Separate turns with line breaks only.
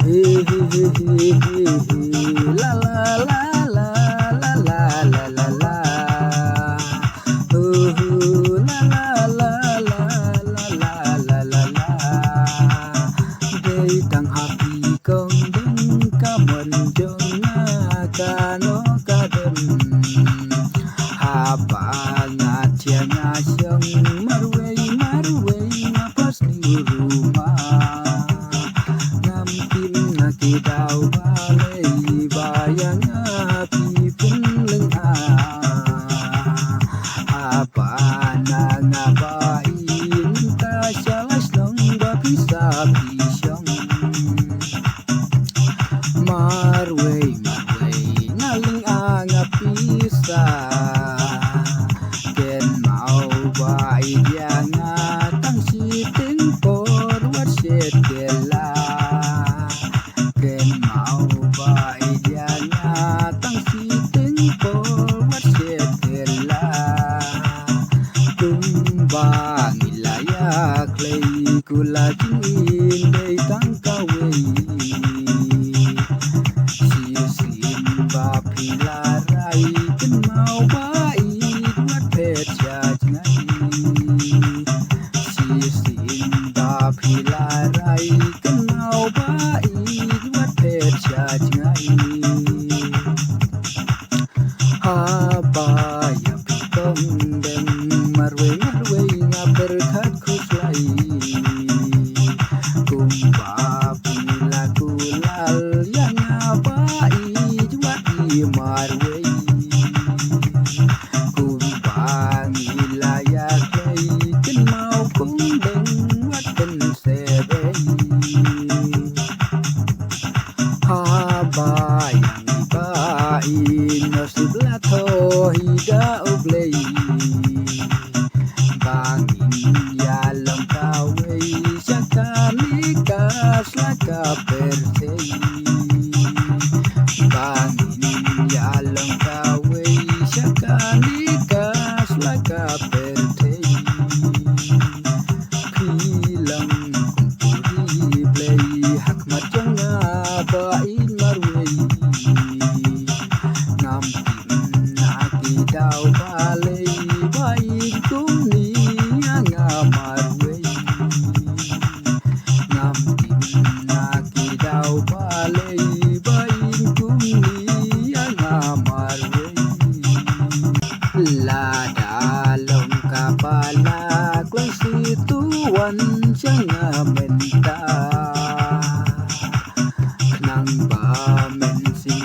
Hi hi hi hi hi hi la la la la la la la la la la la la la la la la đây đang happy công đứng ca mần trong na ca nó ca đầm ha ba na chia na sông marway na pas ni rumah Daw balay bayang api punling apa na nga bain ta salas nang bapisa pisang marway naling anga pisa ken mau bai yang tang si ting por wat set kela Ken mau ba idana tang si ting po wat set kela tumba ngilaya clay kula jin dei tang kawei si sin ba pila rai ken mau ba I wat pet cha ngai si sin ba pila rai ken mau ba Habaya pitong dem marwe nga berkat kuslai kumba pila kulal yang abai juat di marwe kumba ngilaya kay ken mau kung deng wat ken sebei Habayang ibain no sebelah hida ublay bangin yalang kaway siya kalikas laka persay bangin yalang kaway siya kalikas laka persay pilang kumpuri blay hakmat yang bain marway ngam tim naki daw balay bain kumni nga marway ngam tim naki daw balay bain kumni nga marway la dalong kapala kung situan siya nga menta nang ba men sin